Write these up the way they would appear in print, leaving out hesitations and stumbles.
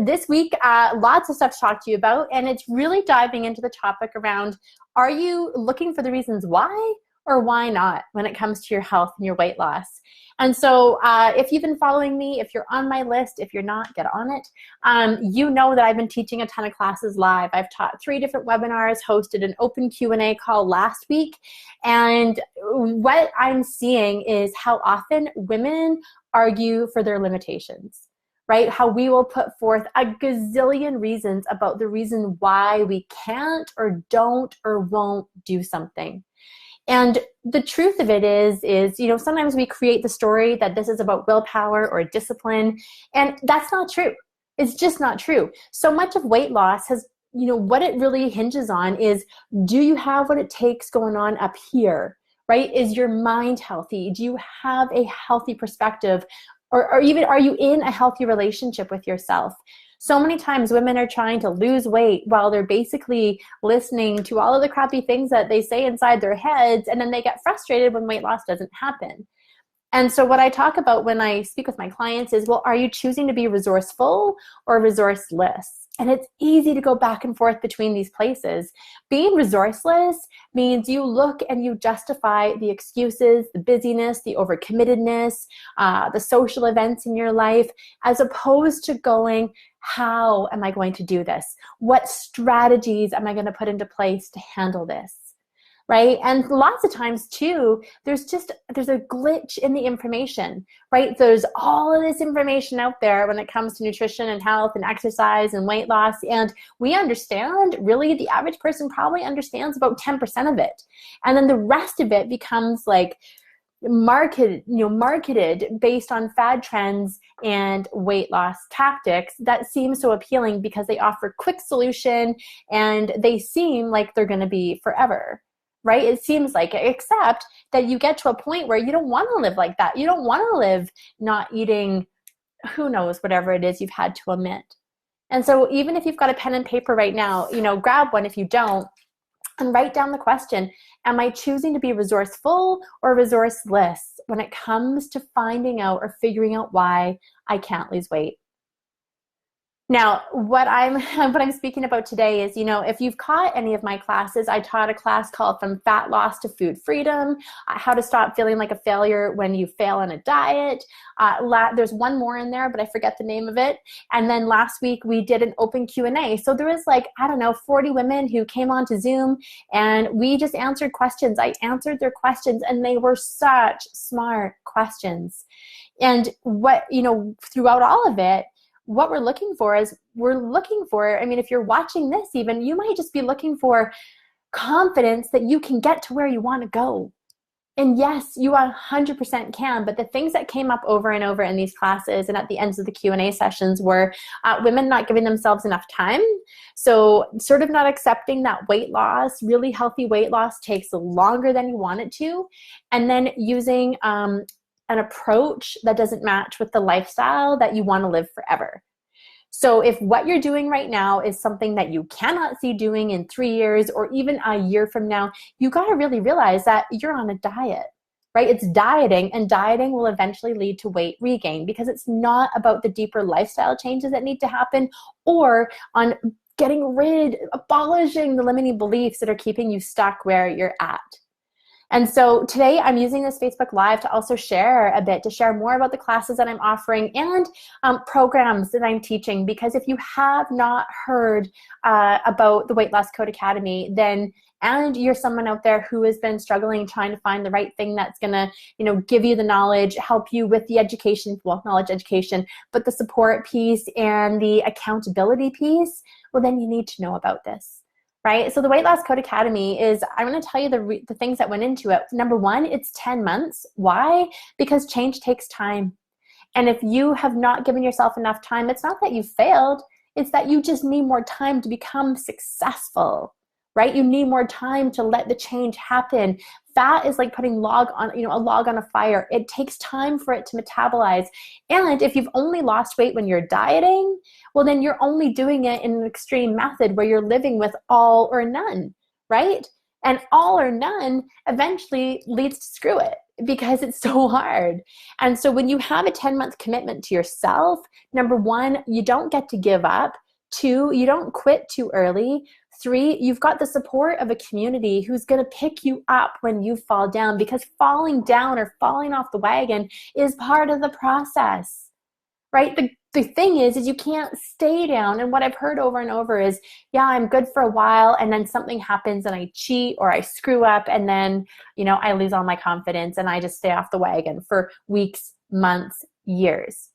This week, lots of stuff to talk to you about, and it's really diving into the topic around, are you looking for the reasons why or why not when it comes to your health and your weight loss? And so if you've been following me, if you're on my list, if you're not, get on it. You know that I've been teaching a ton of classes live. I've taught 3 different webinars, hosted an open Q&A call last week. And what I'm seeing is how often women argue for their limitations, right? How we will put forth a gazillion reasons about the reason why we can't or don't or won't do something. And the truth of it is, sometimes we create the story that this is about willpower or discipline, and that's not true. It's just not true. So much of weight loss has, what it really hinges on is, do you have what it takes going on up here, right? Is your mind healthy? Do you have a healthy perspective? Or even, are you in a healthy relationship with yourself? So many times women are trying to lose weight while they're basically listening to all of the crappy things that they say inside their heads, and then they get frustrated when weight loss doesn't happen. And so what I talk about when I speak with my clients is, well, are you choosing to be resourceful or resourceless? And it's easy to go back and forth between these places. Being resourceless means you look and you justify the excuses, the busyness, the overcommittedness, the social events in your life, as opposed to going, how am I going to do this? What strategies am I going to put into place to handle this? Right? And lots of times too, there's a glitch in the information, right? There's all of this information out there when it comes to nutrition and health and exercise and weight loss. And we understand, really, the average person probably understands about 10% of it. And then the rest of it becomes like marketed based on fad trends and weight loss tactics that seem so appealing because they offer quick solution and they seem like they're going to be forever. Right? It seems like it, except that you get to a point where you don't want to live like that. You don't want to live not eating, who knows, whatever it is you've had to omit. And so even if you've got a pen and paper right now, grab one if you don't, and write down the question, am I choosing to be resourceful or resourceless when it comes to finding out or figuring out why I can't lose weight? Now, what I'm speaking about today is, if you've caught any of my classes, I taught a class called From Fat Loss to Food Freedom, how to stop feeling like a failure when you fail on a diet. There's one more in there, but I forget the name of it. And then last week we did an open Q&A. So there was 40 women who came onto Zoom and we just answered questions. I answered their questions and they were such smart questions. And throughout all of it, what we're looking for is, if you're watching this even, you might just be looking for confidence that you can get to where you want to go. And yes, you 100% can, but the things that came up over and over in these classes and at the ends of the Q&A sessions were women not giving themselves enough time. So sort of not accepting that weight loss, really healthy weight loss, takes longer than you want it to. And then using an approach that doesn't match with the lifestyle that you want to live forever. So if what you're doing right now is something that you cannot see doing in 3 years or even a year from now, you got to really realize that you're on a diet, right? It's dieting, and dieting will eventually lead to weight regain because it's not about the deeper lifestyle changes that need to happen or on abolishing the limiting beliefs that are keeping you stuck where you're at. And so today I'm using this Facebook Live to also share more about the classes that I'm offering and programs that I'm teaching, because if you have not heard about the Weight Loss Code Academy, and you're someone out there who has been struggling trying to find the right thing that's going to, give you the knowledge, help you with the education, knowledge education, but the support piece and the accountability piece, well, then you need to know about this. Right? So the Weight Loss Code Academy is, I'm going to tell you the things that went into it. Number one, it's 10 months. Why? Because change takes time. And if you have not given yourself enough time, it's not that you failed, it's that you just need more time to become successful, right? You need more time to let the change happen. Fat is like putting a log on a fire. It takes time for it to metabolize. And if you've only lost weight when you're dieting, well, then you're only doing it in an extreme method where you're living with all or none, right? And all or none eventually leads to screw it. because it's so hard. And so when you have a 10-month commitment to yourself, number one, you don't get to give up. Two, you don't quit too early. Three, you've got the support of a community who's going to pick you up when you fall down, because falling down or falling off the wagon is part of the process, right? The thing is you can't stay down. And what I've heard over and over is, yeah, I'm good for a while, and then something happens and I cheat or I screw up, and then, I lose all my confidence and I just stay off the wagon for weeks, months, years.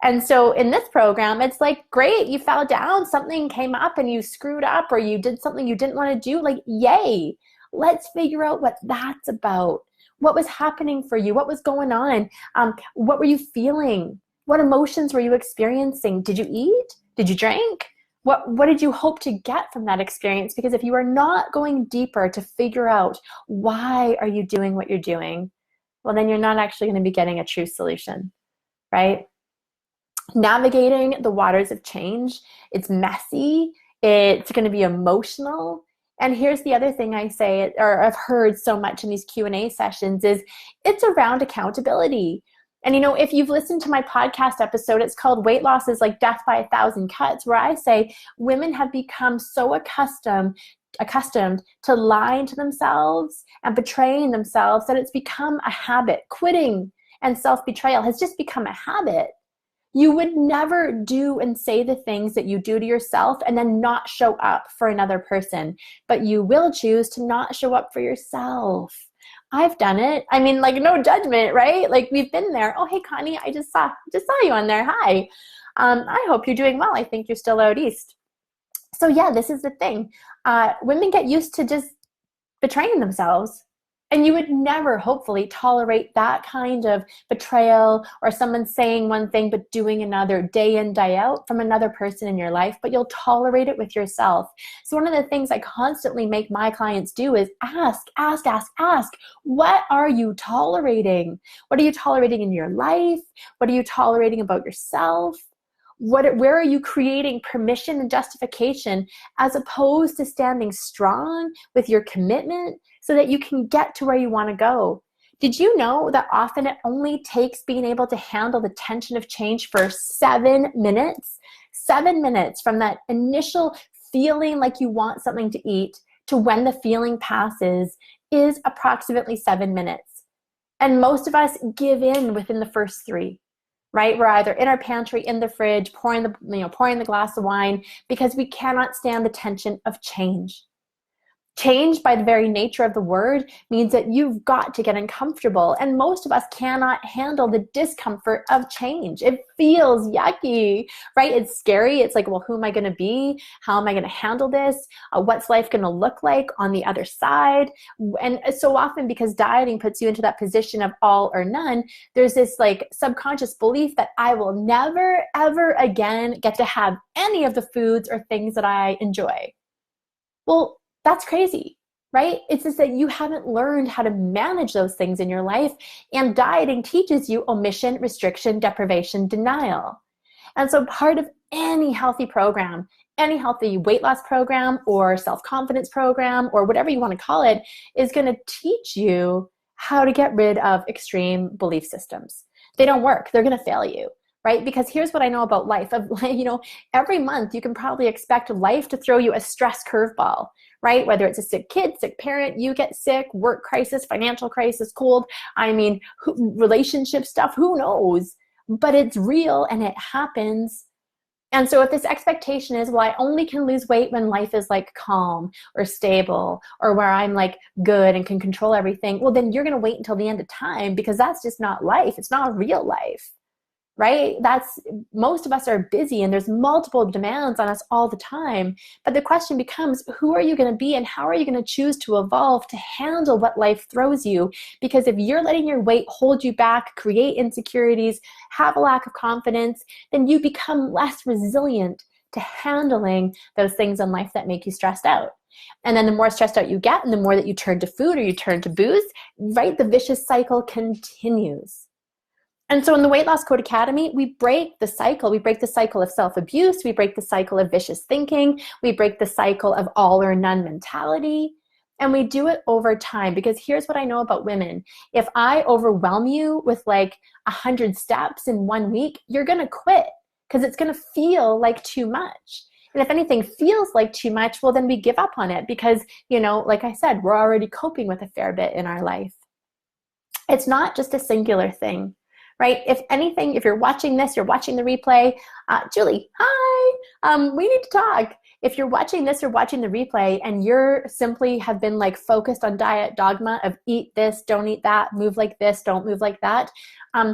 And so in this program, it's like, great, you fell down, something came up and you screwed up, or you did something you didn't want to do. Like, yay, let's figure out what that's about. What was happening for you? What was going on? What were you feeling? What emotions were you experiencing? Did you eat? Did you drink? What did you hope to get from that experience? Because if you are not going deeper to figure out why are you doing what you're doing, well, then you're not actually going to be getting a true solution, right? Navigating the waters of change, it's messy, it's going to be emotional. And here's the other thing I say, or I've heard so much in these Q&A sessions, is it's around accountability. And if you've listened to my podcast episode, it's called Weight Loss is Like Death by 1,000 Cuts, where I say women have become so accustomed to lying to themselves and betraying themselves that it's become a habit. Quitting and self-betrayal has just become a habit. You would never do and say the things that you do to yourself and then not show up for another person, but you will choose to not show up for yourself. I've done it. I mean, like, no judgment, right? Like, we've been there. Oh, hey, Connie, I just saw you on there. Hi. I hope you're doing well. I think you're still out east. So yeah, this is the thing. Women get used to just betraying themselves. And you would never, hopefully, tolerate that kind of betrayal, or someone saying one thing but doing another day in, day out from another person in your life, but you'll tolerate it with yourself. So one of the things I constantly make my clients do is ask. What are you tolerating? What are you tolerating in your life? What are you tolerating about yourself? Where are you creating permission and justification, as opposed to standing strong with your commitment so that you can get to where you want to go? Did you know that often it only takes being able to handle the tension of change for 7 minutes? 7 minutes from that initial feeling like you want something to eat to when the feeling passes is approximately 7 minutes. And most of us give in within the first 3. Right? We're either in our pantry, in the fridge, pouring the glass of wine, because we cannot stand the tension of change. Change, by the very nature of the word, means that you've got to get uncomfortable. And most of us cannot handle the discomfort of change. It feels yucky, right? It's scary. It's like, well, who am I going to be? How am I going to handle this? What's life going to look like on the other side? And so often, because dieting puts you into that position of all or none, there's this like subconscious belief that I will never, ever again get to have any of the foods or things that I enjoy. Well, that's crazy, right? It's just that you haven't learned how to manage those things in your life. And dieting teaches you omission, restriction, deprivation, denial. And so part of any healthy program, any healthy weight loss program or self-confidence program or whatever you want to call it, is going to teach you how to get rid of extreme belief systems. They don't work. They're going to fail you. Right? Because here's what I know about life. Every month you can probably expect life to throw you a stress curveball, right? Whether it's a sick kid, sick parent, you get sick, work crisis, financial crisis, cold, relationship stuff, who knows? But it's real and it happens. And so if this expectation is, well, I only can lose weight when life is like calm or stable, or where I'm like good and can control everything, well, then you're going to wait until the end of time, because that's just not life. It's not a real life. Right? Most of us are busy and there's multiple demands on us all the time. But the question becomes, who are you going to be and how are you going to choose to evolve to handle what life throws you? Because if you're letting your weight hold you back, create insecurities, have a lack of confidence, then you become less resilient to handling those things in life that make you stressed out. And then the more stressed out you get and the more that you turn to food or you turn to booze, right? The vicious cycle continues. And so in the Weight Loss Code Academy, we break the cycle. We break the cycle of self-abuse. We break the cycle of vicious thinking. We break the cycle of all or none mentality. And we do it over time, because here's what I know about women. If I overwhelm you with like 100 steps in 1 week, you're going to quit, because it's going to feel like too much. And if anything feels like too much, well, then we give up on it, because, like I said, we're already coping with a fair bit in our life. It's not just a singular thing, right? If anything, if you're watching this, you're watching the replay, Julie, hi, we need to talk. If you're watching this or watching the replay and you're simply have been like focused on diet dogma of eat this, don't eat that, move like this, don't move like that, I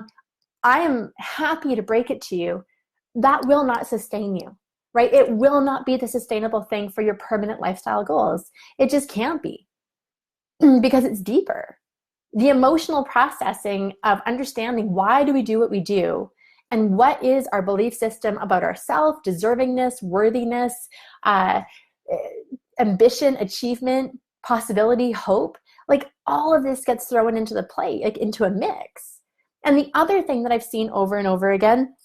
am happy to break it to you. That will not sustain you, right? It will not be the sustainable thing for your permanent lifestyle goals. It just can't be, because it's deeper. The emotional processing of understanding why do we do what we do, and what is our belief system about ourselves, deservingness, worthiness, ambition, achievement, possibility, hope, like all of this gets thrown into the plate, like into a mix. And the other thing that I've seen over and over again,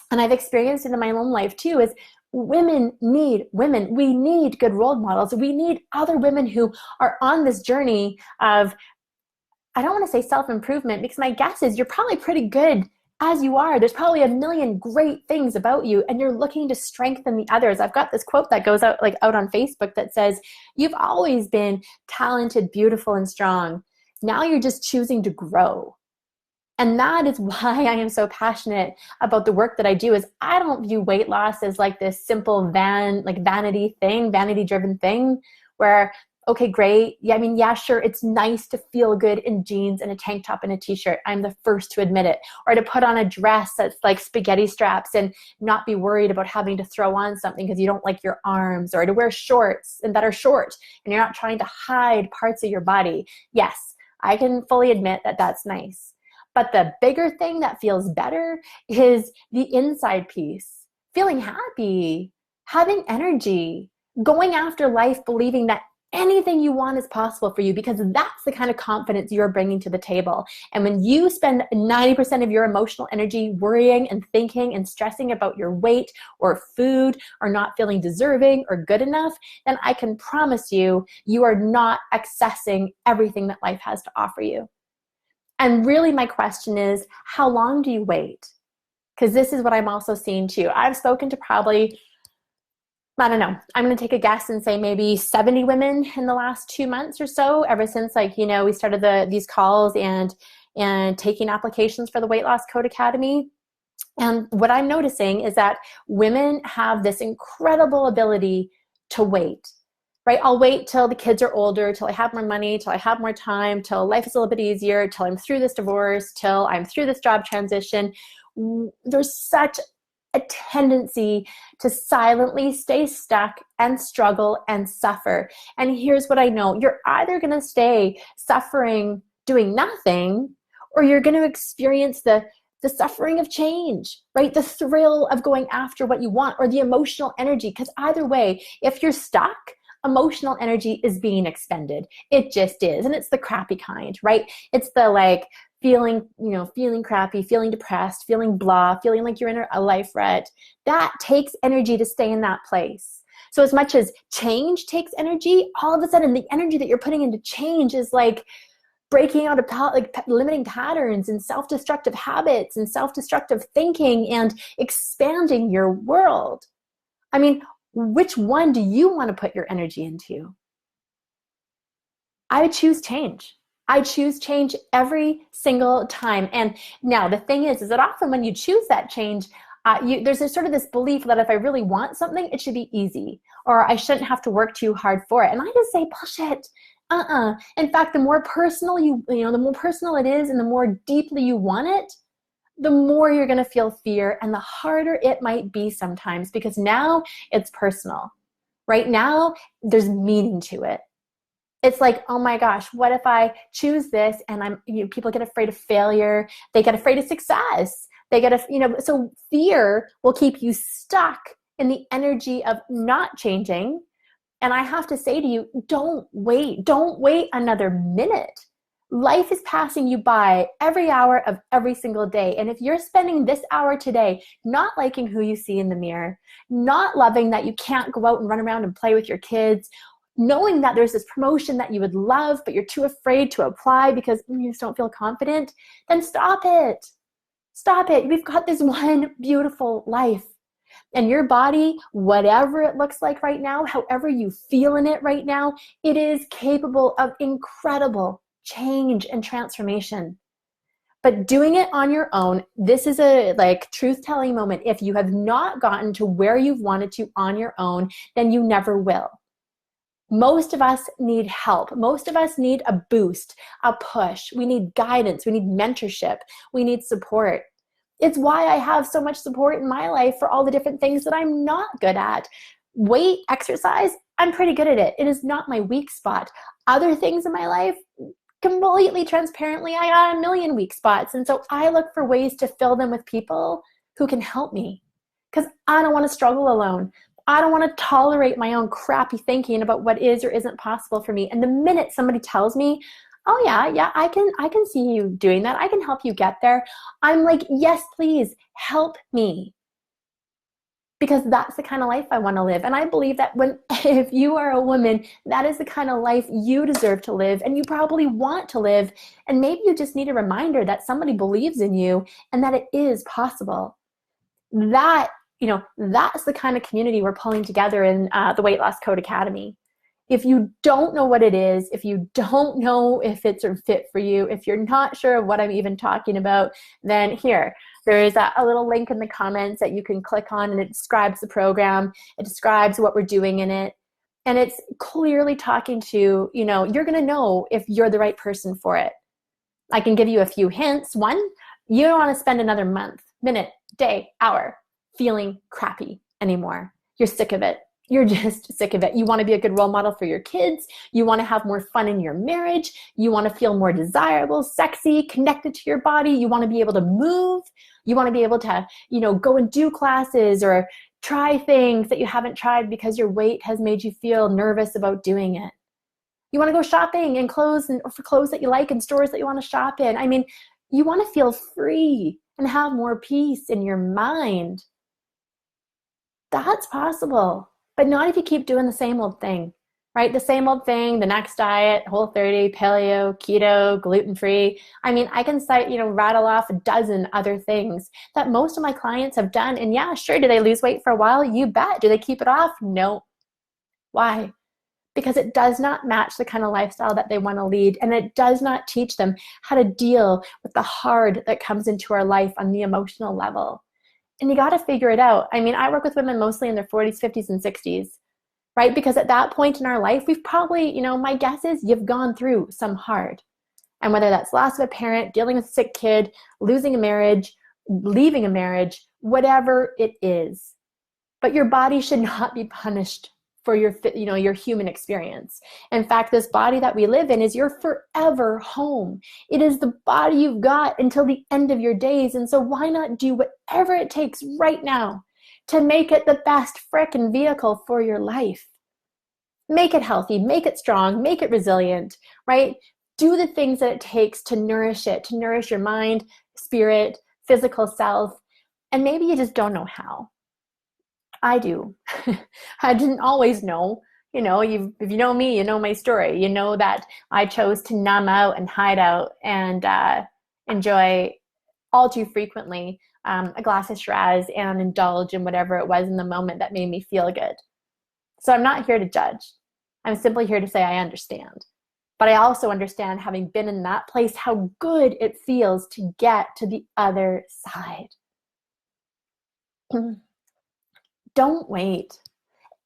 and I've experienced it in my own life too, is women need women. We need good role models. We need other women who are on this journey of, I don't want to say self-improvement, because my guess is you're probably pretty good as you are. There's probably a million great things about you, and you're looking to strengthen the others. I've got this quote that goes out on Facebook that says, you've always been talented, beautiful, and strong. Now you're just choosing to grow. And that is why I am so passionate about the work that I do. Is I don't view weight loss as like this simple vanity thing, vanity-driven thing where, okay, great. Yeah, I mean, yeah, sure, it's nice to feel good in jeans and a tank top and a t-shirt. I'm the first to admit it. Or to put on a dress that's like spaghetti straps and not be worried about having to throw on something because you don't like your arms, or to wear shorts and that are short and you're not trying to hide parts of your body. Yes, I can fully admit that that's nice. But the bigger thing that feels better is the inside piece. Feeling happy, having energy, going after life, believing that anything you want is possible for you, because that's the kind of confidence you're bringing to the table. And when you spend 90% of your emotional energy worrying and thinking and stressing about your weight or food or not feeling deserving or good enough, then I can promise you, you are not accessing everything that life has to offer you. And really my question is, how long do you wait? Because this is what I'm also seeing too. I've spoken to probably, I don't know, I'm going to take a guess and say maybe 70 women in the last 2 months or so, ever since we started these calls and taking applications for the Weight Loss Code Academy. And what I'm noticing is that women have this incredible ability to wait, right? I'll wait till the kids are older, till I have more money, till I have more time, till life is a little bit easier, till I'm through this divorce, till I'm through this job transition. There's such a tendency to silently stay stuck and struggle and suffer. And here's what I know. You're either going to stay suffering doing nothing, or you're going to experience the suffering of change, right? The thrill of going after what you want, or the emotional energy. Because either way, if you're stuck, emotional energy is being expended. It just is. And it's the crappy kind, right? It's the feeling crappy, feeling depressed, feeling blah, feeling like you're in a life rut. That takes energy to stay in that place. So as much as change takes energy, all of a sudden the energy that you're putting into change is like breaking out of limiting patterns and self-destructive habits and self-destructive thinking and expanding your world. I mean, which one do you want to put your energy into? I would choose change. I choose change every single time. And now the thing is that often when you choose that change, there's sort of this belief that if I really want something, it should be easy, or I shouldn't have to work too hard for it. And I just say, bullshit. In fact, the more personal the more personal it is and the more deeply you want it, the more you're going to feel fear, and the harder it might be sometimes, because now it's personal. Right now, there's meaning to it. It's like, oh my gosh, what if I choose this and people get afraid of failure. They get afraid of success. So fear will keep you stuck in the energy of not changing. And I have to say to you, don't wait. Don't wait another minute. Life is passing you by every hour of every single day. And if you're spending this hour today not liking who you see in the mirror, not loving that you can't go out and run around and play with your kids, knowing that there's this promotion that you would love, but you're too afraid to apply because you just don't feel confident, then stop it. Stop it. We've got this one beautiful life. And your body, whatever it looks like right now, however you feel in it right now, it is capable of incredible change and transformation. But doing it on your own, this is a truth-telling moment. If you have not gotten to where you've wanted to on your own, then you never will. Most of us need help. Most of us need a boost, a push. We need guidance. We need mentorship. We need support. It's why I have so much support in my life for all the different things that I'm not good at. Weight, exercise, I'm pretty good at it. It is not my weak spot. Other things in my life, completely transparently, I got a million weak spots. And so I look for ways to fill them with people who can help me, because I don't want to struggle alone. I don't want to tolerate my own crappy thinking about what is or isn't possible for me. And the minute somebody tells me, oh yeah, I can see you doing that, I can help you get there, I'm like, yes, please help me. Because that's the kind of life I want to live. And I believe that if you are a woman, that is the kind of life you deserve to live, and you probably want to live. And maybe you just need a reminder that somebody believes in you and that it is possible. That's the kind of community we're pulling together in the Weight Loss Code Academy. If you don't know what it is, if you don't know if it's a fit for you, if you're not sure of what I'm even talking about, then there is a little link in the comments that you can click on, and it describes the program. It describes what we're doing in it. And it's clearly talking to, you're going to know if you're the right person for it. I can give you a few hints. One, you don't want to spend another month, minute, day, hour feeling crappy anymore. You're sick of it. You're just sick of it. You want to be a good role model for your kids. You want to have more fun in your marriage. You want to feel more desirable, sexy, connected to your body. You want to be able to move. You want to be able to, go and do classes or try things that you haven't tried because your weight has made you feel nervous about doing it. You want to go shopping and for clothes that you like and stores that you want to shop in. I mean, you want to feel free and have more peace in your mind. That's possible. But not if you keep doing the same old thing, right? The same old thing, the next diet, Whole30, paleo, keto, gluten-free. I mean, I can cite, rattle off a dozen other things that most of my clients have done. And yeah, sure, do they lose weight for a while? You bet. Do they keep it off? No. Why? Because it does not match the kind of lifestyle that they want to lead. And it does not teach them how to deal with the hard that comes into our life on the emotional level. And you got to figure it out. I mean, I work with women mostly in their 40s, 50s, and 60s, right? Because at that point in our life, we've probably, my guess is you've gone through some hard. And whether that's loss of a parent, dealing with a sick kid, losing a marriage, leaving a marriage, whatever it is. But your body should not be punished for your human experience. In fact, this body that we live in is your forever home. It is the body you've got until the end of your days. And so why not do whatever it takes right now to make it the best frickin' vehicle for your life? Make it healthy, make it strong, make it resilient, right? Do the things that it takes to nourish it, to nourish your mind, spirit, physical self. And maybe you just don't know how. I do. I didn't always know. If you know me, you know my story. You know that I chose to numb out and hide out and enjoy all too frequently a glass of Shiraz and indulge in whatever it was in the moment that made me feel good. So I'm not here to judge. I'm simply here to say I understand. But I also understand, having been in that place, how good it feels to get to the other side. Don't wait.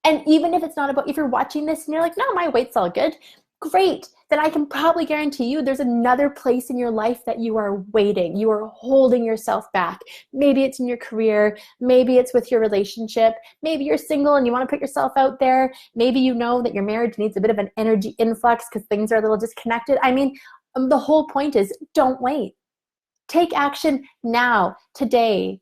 And even if it's not about, if you're watching this and you're like, no, my weight's all good, great. Then I can probably guarantee you there's another place in your life that you are waiting. You are holding yourself back. Maybe it's in your career. Maybe it's with your relationship. Maybe you're single and you want to put yourself out there. Maybe you know that your marriage needs a bit of an energy influx because things are a little disconnected. I mean, the whole point is, don't wait. Take action now, today.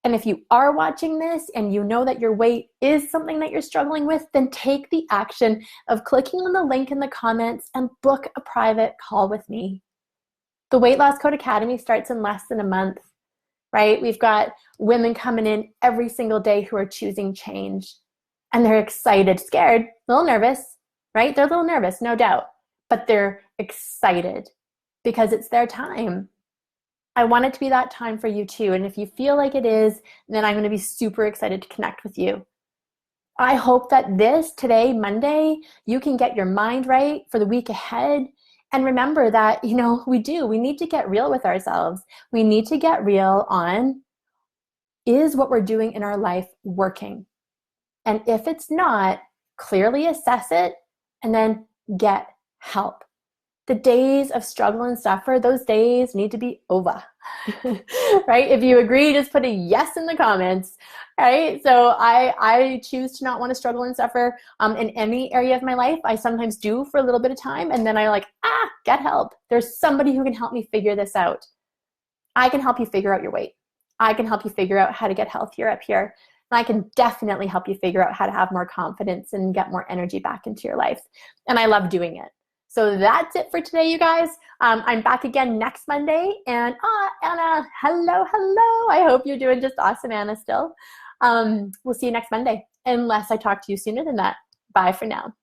And if you are watching this and you know that your weight is something that you're struggling with, then take the action of clicking on the link in the comments and book a private call with me. The Weight Loss Code Academy starts in less than a month, right? We've got women coming in every single day who are choosing change. And they're excited, scared, a little nervous, right? They're a little nervous, no doubt, but they're excited because it's their time. I want it to be that time for you too. And if you feel like it is, then I'm going to be super excited to connect with you. I hope that today, Monday, you can get your mind right for the week ahead. And remember that, we need to get real with ourselves. We need to get real on, is what we're doing in our life working? And if it's not, clearly assess it and then get help. The days of struggle and suffer, those days need to be over, right? If you agree, just put a yes in the comments, right? So I choose to not want to struggle and suffer in any area of my life. I sometimes do for a little bit of time, and then I get help. There's somebody who can help me figure this out. I can help you figure out your weight. I can help you figure out how to get healthier up here. And I can definitely help you figure out how to have more confidence and get more energy back into your life. And I love doing it. So that's it for today, you guys. I'm back again next Monday. And Anna, hello. I hope you're doing just awesome, Anna, still. We'll see you next Monday, unless I talk to you sooner than that. Bye for now.